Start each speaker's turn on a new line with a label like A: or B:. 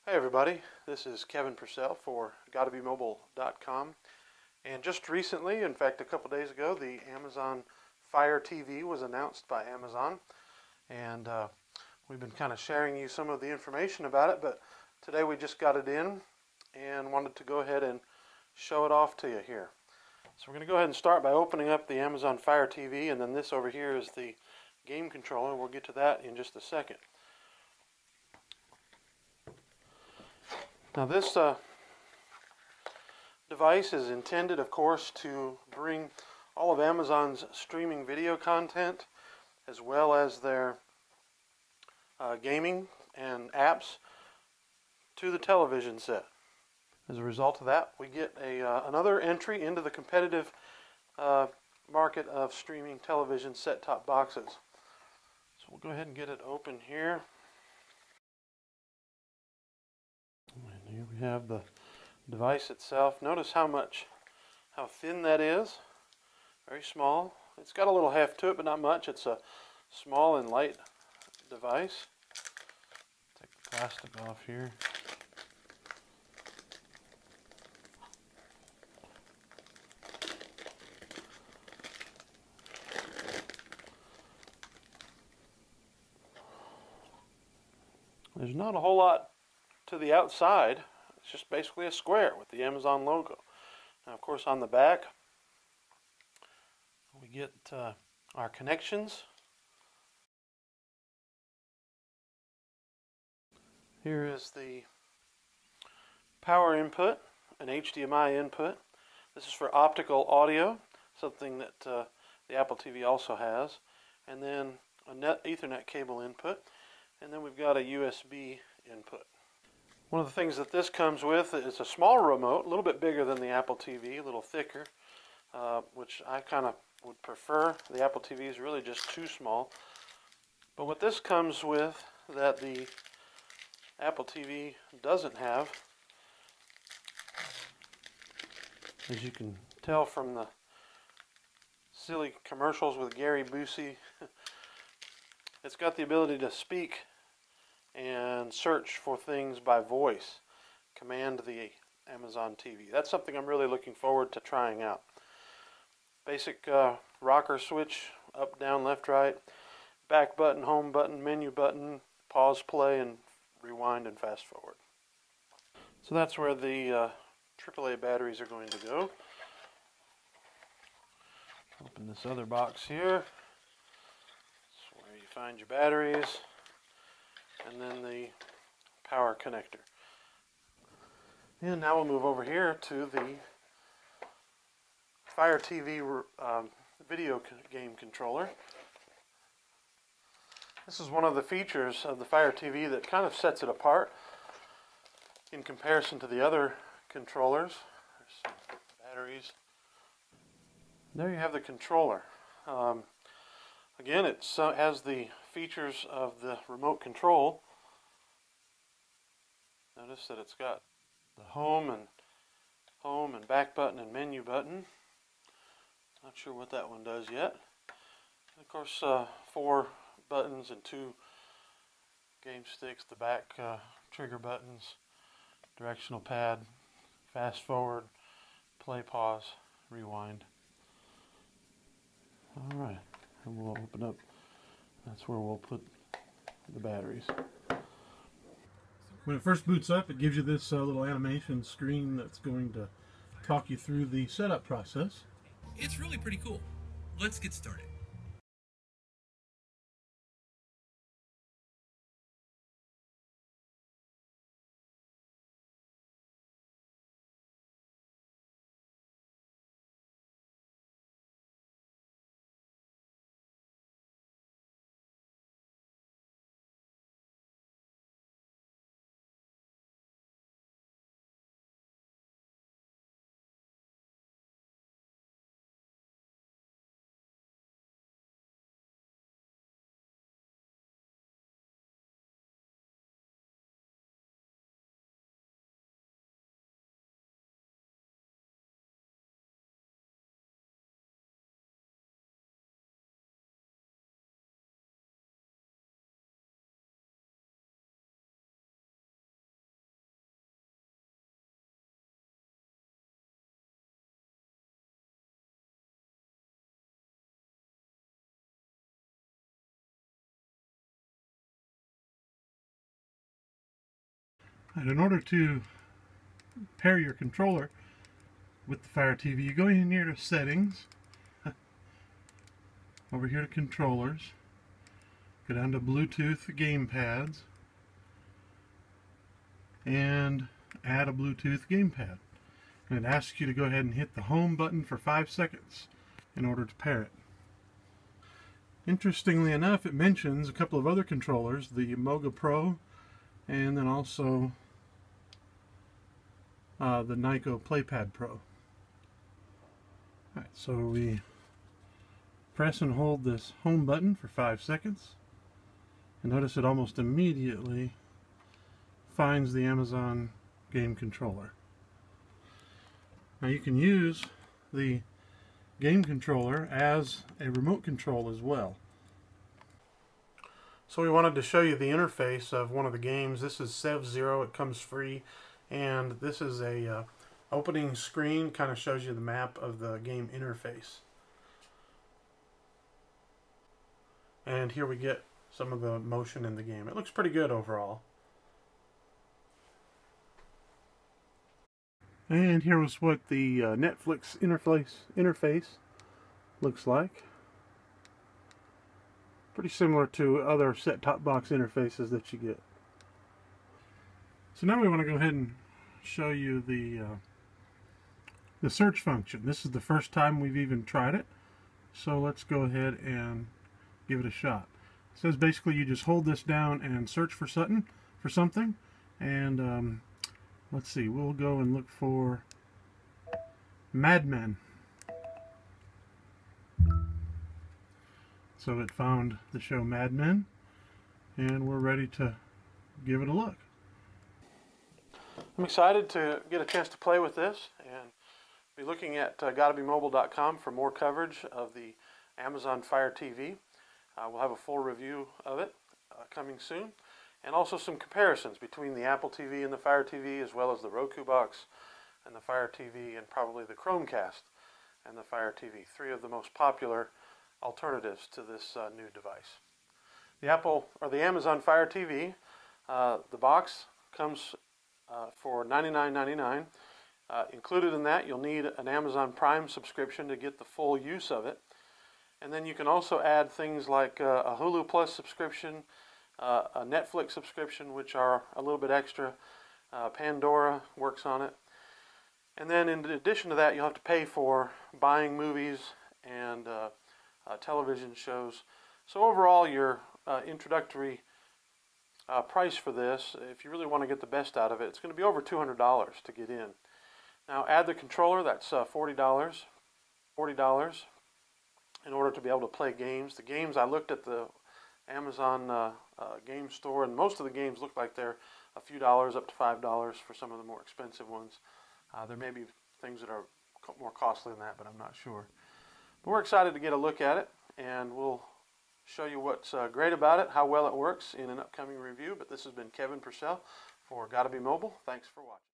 A: Hey everybody, this is Kevin Purcell for GottaBeMobile.com, and just recently, in fact a couple days ago, the Amazon FireTV was announced by Amazon, and we've been kind of sharing you some of the information about it, but today we just got it in and wanted to go ahead and show it off to you here. So we're going to go ahead and start by opening up the Amazon FireTV, and then this over here is the game controller. We'll get to that in just a second. Now this device is intended, of course, to bring all of Amazon's streaming video content as well as their gaming and apps to the television set. As a result of that, we get another entry into the competitive market of streaming television set-top boxes. So we'll go ahead and get it open here. And here we have the device itself. Notice how thin that is. Very small. It's got a little heft to it, but not much. It's a small and light device. Take the plastic off here. There's not a whole lot to the outside. It's just basically a square with the Amazon logo. Now, of course, on the back we get our connections. Here is the power input, an HDMI input. This is for optical audio, something that the Apple TV also has. And then a Ethernet cable input. And then we've got a USB input. One of the things that this comes with is a small remote, a little bit bigger than the Apple TV, a little thicker, which I kind of would prefer. The Apple TV is really just too small. But what this comes with that the Apple TV doesn't have, as you can tell from the silly commercials with Gary Busey, it's got the ability to speak and search for things by voice, command the Amazon TV. That's something I'm really looking forward to trying out. Basic rocker switch, up, down, left, right, back button, home button, menu button, pause, play, and rewind and fast forward. So that's where the AAA batteries are going to go. Open this other box here. That's where you find your batteries. And then the power connector. And now we'll move over here to the FireTV video game controller. This is one of the features of the FireTV that kind of sets it apart in comparison to the other controllers. There's some batteries. There you have the controller. Again, it has the features of the remote control. Notice that it's got the home and back button and menu button. Not sure what that one does yet. And of course, 4 buttons and 2 game sticks. The back trigger buttons, directional pad, fast forward, play, pause, rewind. All right. And we'll open up, that's where we'll put the batteries.
B: When it first boots up, it gives you this little animation screen that's going to talk you through the setup process.
C: It's really pretty cool. Let's get started.
B: And in order to pair your controller with the FireTV, you go in here to settings, over here to controllers, go down to Bluetooth gamepads, and add a Bluetooth gamepad. And it asks you to go ahead and hit the home button for 5 seconds in order to pair it. Interestingly enough, it mentions a couple of other controllers, the Moga Pro and then also the Nyko PlayPad Pro. Alright, so we press and hold this home button for 5 seconds, and notice it almost immediately finds the Amazon game controller. Now you can use the game controller as a remote control as well. So we wanted to show you the interface of one of the games. This is Sev Zero. It comes free, and this is a opening screen, kind of shows you the map of the game interface. And here we get some of the motion in the game. It looks pretty good overall. And here was what the Netflix interface looks like. Pretty similar to other set-top box interfaces that you get. So now we want to go ahead and show you the search function. This is the first time we've even tried it, so let's go ahead and give it a shot. It says basically you just hold this down and search for something, and let's see, we'll go and look for Mad Men. So it found the show Mad Men, and we're ready to give it a look. I'm excited to get a chance to play with this, and be looking at GottaBeMobile.com for more coverage of the Amazon FireTV. We'll have a full review of it coming soon, and also some comparisons between the Apple TV and the FireTV, as well as the Roku box and the FireTV, and probably the Chromecast and the FireTV. 3 of the most popular alternatives to this new device. The Amazon FireTV, the box comes for $99.99. Included in that, you'll need an Amazon Prime subscription to get the full use of it. And then you can also add things like a Hulu Plus subscription, a Netflix subscription, which are a little bit extra. Pandora works on it. And then in addition to that, you'll have to pay for buying movies and television shows. So overall, your introductory price for this, if you really want to get the best out of it, it's going to be over $200 to get in. Now add the controller, that's $40 in order to be able to play games. The games, I looked at the Amazon game store, and most of the games look like they're a few dollars, up to $5 for some of the more expensive ones. There may be things that are more costly than that, but I'm not sure. But we're excited to get a look at it, and we'll show you what's great about it, how well it works in an upcoming review. But this has been Kevin Purcell for GottaBeMobile. Thanks for watching.